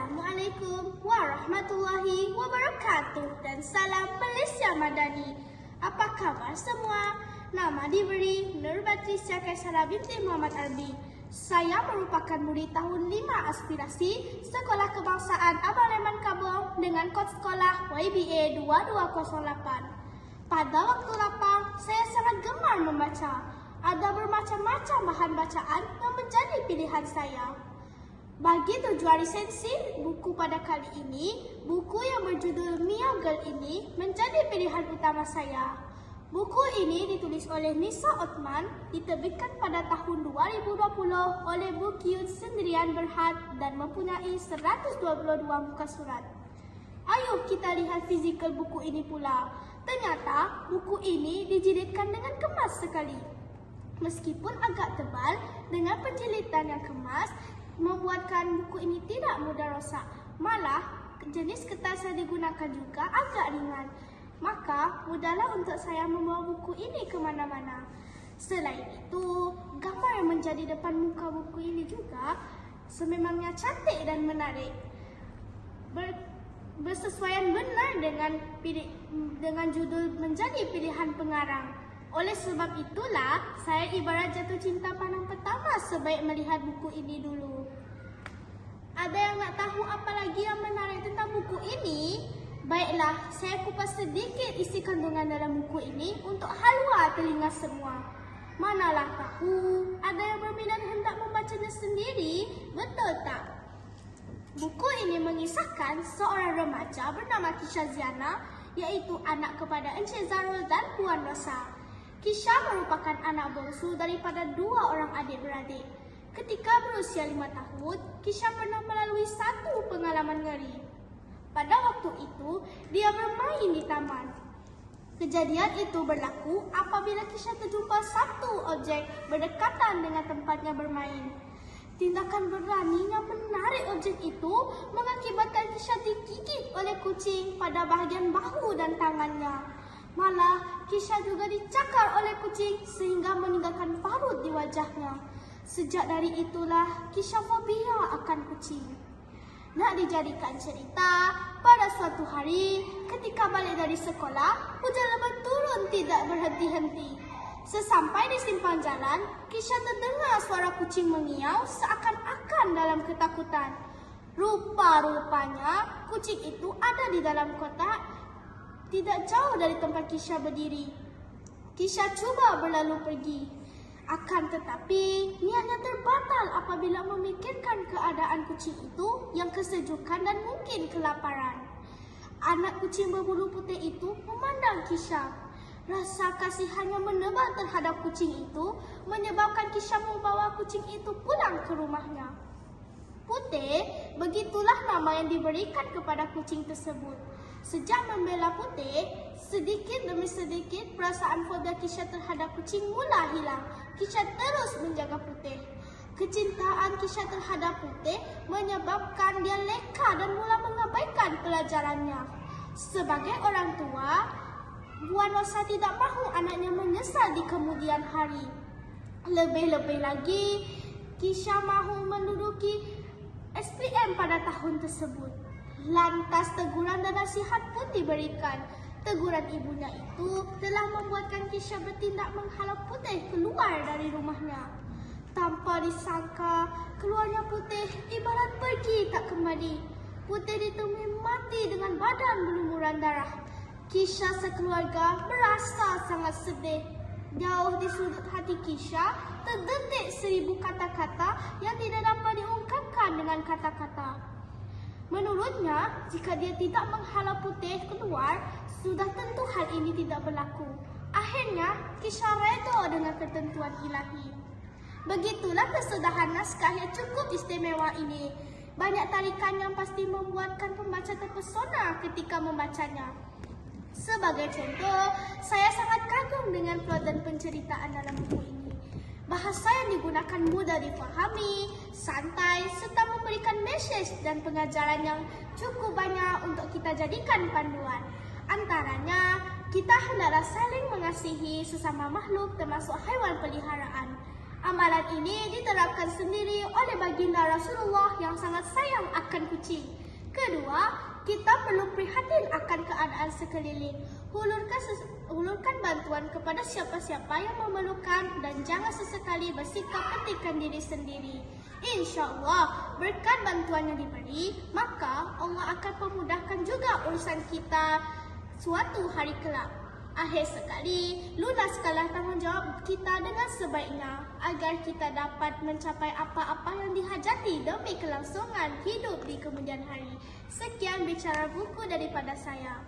Assalamualaikum warahmatullahi wabarakatuh dan salam Malaysia Madani. Apa kabar semua? Nama diberi Nur Batrisya Kaisara binti Muhammad Arbi. Saya merupakan murid tahun 5 aspirasi Sekolah Kebangsaan Abang Leman Kabong dengan kod sekolah YBA 2208. Pada waktu lapang, saya sangat gemar membaca. Ada bermacam-macam bahan bacaan yang menjadi pilihan saya. Bagi tujuan resensi buku pada kali ini, buku yang berjudul Mia Girl ini menjadi pilihan utama saya. Buku ini ditulis oleh Nisa Othman, diterbitkan pada tahun 2020 oleh Bukiyut Sendirian Berhad dan mempunyai 122 muka surat. Ayo kita lihat fizikal buku ini pula. Ternyata buku ini dijilidkan dengan kemas sekali. Meskipun agak tebal, dengan penjilitan yang kemas, membuatkan buku ini tidak mudah rosak. Malah, jenis kertas yang digunakan juga agak ringan. Maka, mudahlah untuk saya membawa buku ini ke mana-mana. Selain itu, gambar yang menjadi depan muka buku ini juga sememangnya cantik dan menarik. Bersesuaian benar dengan judul menjadi pilihan pengarang. Oleh sebab itulah, saya ibarat jatuh cinta pandang pertama sebaik melihat buku ini dulu. Ada yang nak tahu apa lagi yang menarik tentang buku ini? Baiklah, saya kupas sedikit isi kandungan dalam buku ini untuk halwa telinga semua. Manalah tahu, ada yang berminat hendak membacanya sendiri, betul tak? Buku ini mengisahkan seorang remaja bernama Kisha Ziana, iaitu anak kepada Encik Zarul dan Puan Rosa. Kisha merupakan anak bongsu daripada 2 orang adik-beradik. Ketika berusia 5 tahun, Kisha pernah melalui satu pengalaman ngeri. Pada waktu itu, dia bermain di taman. Kejadian itu berlaku apabila Kisha terjumpa satu objek berdekatan dengan tempatnya bermain. Tindakan beraninya menarik objek itu mengakibatkan Kisha digigit oleh kucing pada bahagian bahu dan tangannya. Malah, Kisha juga dicakar oleh kucing sehingga meninggalkan parut di wajahnya. Sejak dari itulah, Kisha fobia akan kucing. Nak dijadikan cerita, pada suatu hari ketika balik dari sekolah, hujan lebat turun tidak berhenti-henti. Sesampai di simpang jalan, Kisha terdengar suara kucing mengiau seakan-akan dalam ketakutan. Rupa-rupanya kucing itu ada di dalam kotak tidak jauh dari tempat Kisha berdiri. Kisha cuba berlalu pergi. Akan tetapi, niatnya terbatal apabila memikirkan keadaan kucing itu yang kesejukan dan mungkin kelaparan. Anak kucing berbulu putih itu memandang Kisha. Rasa kasihannya menebal terhadap kucing itu menyebabkan Kisha membawa kucing itu pulang ke rumahnya. Putih, begitulah nama yang diberikan kepada kucing tersebut. Sejak membela Putih, sedikit demi sedikit perasaan fobia Kisha terhadap kucing mula hilang. Kisha terus menjaga Putih. Kecintaan Kisha terhadap Putih menyebabkan dia leka dan mula mengabaikan pelajarannya. Sebagai orang tua, Puan Rosa tidak mahu anaknya menyesal di kemudian hari. Lebih-lebih lagi, Kisha mahu menduduki SPM pada tahun tersebut. Lantas teguran dan nasihat pun diberikan. Teguran ibunya itu telah membuatkan Kisha bertindak menghalau Putih keluar dari rumahnya. Tanpa disangka, keluarnya Putih ibarat pergi tak kembali. Putih ditemui mati dengan badan berlumuran darah. Kisha sekeluarga merasa sangat sedih. Jauh di sudut hati Kisha terdetik 1000 kata-kata yang tidak dapat diungkapkan dengan kata-kata. Menurutnya, jika dia tidak menghalau Putih keluar, sudah tentu hal ini tidak berlaku. Akhirnya, Kisha reda dengan ketentuan ilahi. Begitulah kesudahan naskah yang cukup istimewa ini. Banyak tarikan yang pasti membuatkan pembaca terpesona ketika membacanya. Sebagai contoh, saya sangat kagum dengan plot dan penceritaan dalam buku ini. Bahasa yang digunakan mudah difahami, santai, serta memberikan mesej dan pengajaran yang cukup banyak untuk kita jadikan panduan. Antaranya, kita hendaklah saling mengasihi sesama makhluk termasuk haiwan peliharaan. Amalan ini diterapkan sendiri oleh baginda Rasulullah yang sangat sayang akan kucing. Kedua, kita perlu prihatin akan keadaan sekeliling. Hulurkan bantuan kepada siapa-siapa yang memerlukan dan jangan sesekali bersikap pentingkan diri sendiri. InsyaAllah, berkat bantuan yang diberi, maka Allah akan memudahkan juga urusan kita suatu hari kelak. Akhir sekali, lunaskanlah tanggungjawab kita dengan sebaiknya agar kita dapat mencapai apa-apa yang dihajati demi kelangsungan hidup di kemudian hari. Sekian bicara buku daripada saya.